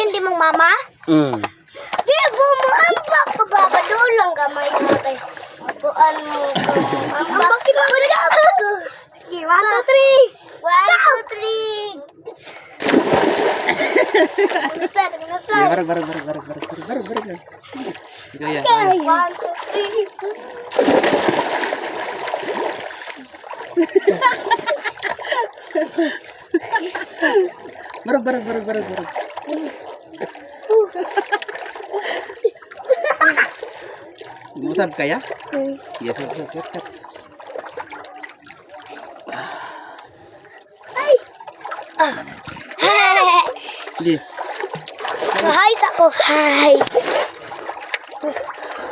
sindi mong mama? Di mo ambak babadol lang gamay natin. Kuan mo. Ambak kinawala ko. 1 2 3. 1 2 3. Nasar. Barag. Gaya. 1 2 3. Barag. Musab kaya? Yes, sir. Ay. Di. Hi sa ko. Hi.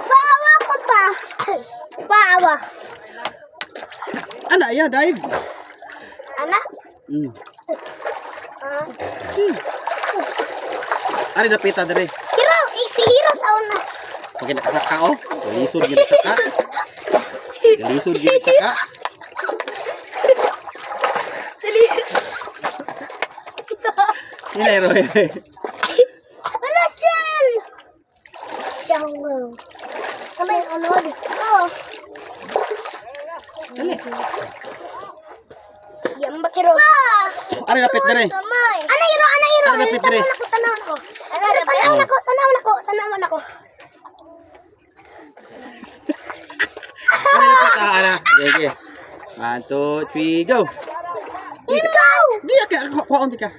Bawa ko pa. Bawa. Ana ya dive. Anak. Ari dapita dire. Hiro, si Hiro sa una. Pag nakasaka oh. Galisod gyud saka. Ini Roy. Wala shell. Shallow. Kamay ano di? Oh. Dali. Yang bakiro. Ari dapit dire. Ana Hiro. Ari dapit dire. Tanawan ako. Tanawan ako. Ari dapit ana. Sige. 1 2 3 go. Ikaw. Di ka kuon ka.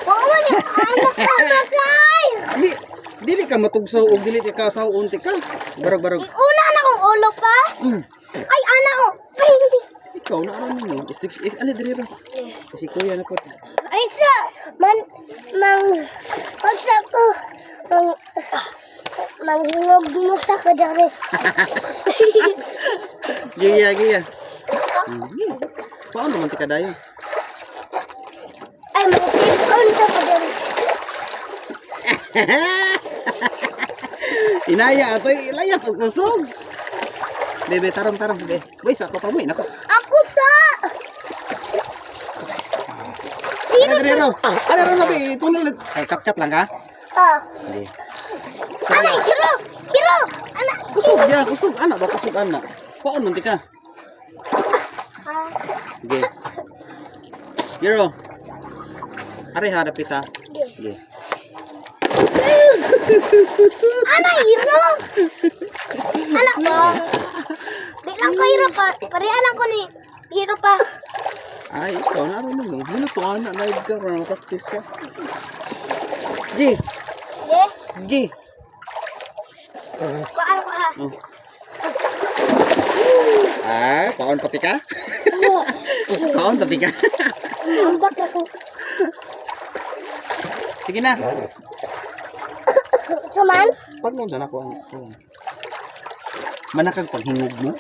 Bawa niya. Anak kay. Dili ka matugsaw og dili ka sawon ka. Barag. Una na kong ulo pa. Ay anak ko. Ay hindi. Ikaw na aron mo. Ali dire ro. Kasi kuya na ko. Ay sa pagsa ko manghinog mo sa kadari. Giya. Paano man tika dayon? Ay mag-sipon sa kadari. Inaya ato ilayat og kusog. Bebe taram bebe. Boy sa ko pa mo nako. Ako sa Ano dire ro? Ano ro sabi tunol ay kapchat lang ka? Hindi. Ana Hiro. Ana. Kusog anak ba kusog anak. Paon man tika? Sige. Hero. Are ha dapita. Sige. Ana Hiro. Anak ko. Bilang ko Hiro pa. Parehalan ko ni Hiro pa. Ay, ikaw na rin mo. Ano to anak live ka para practice ka. Gi. Kuan ko ha. Paon pati ka? Paon pati ka? Ambak ako. Sige na. Suman? Pag mo dyan ako ang manakag paghingog mo.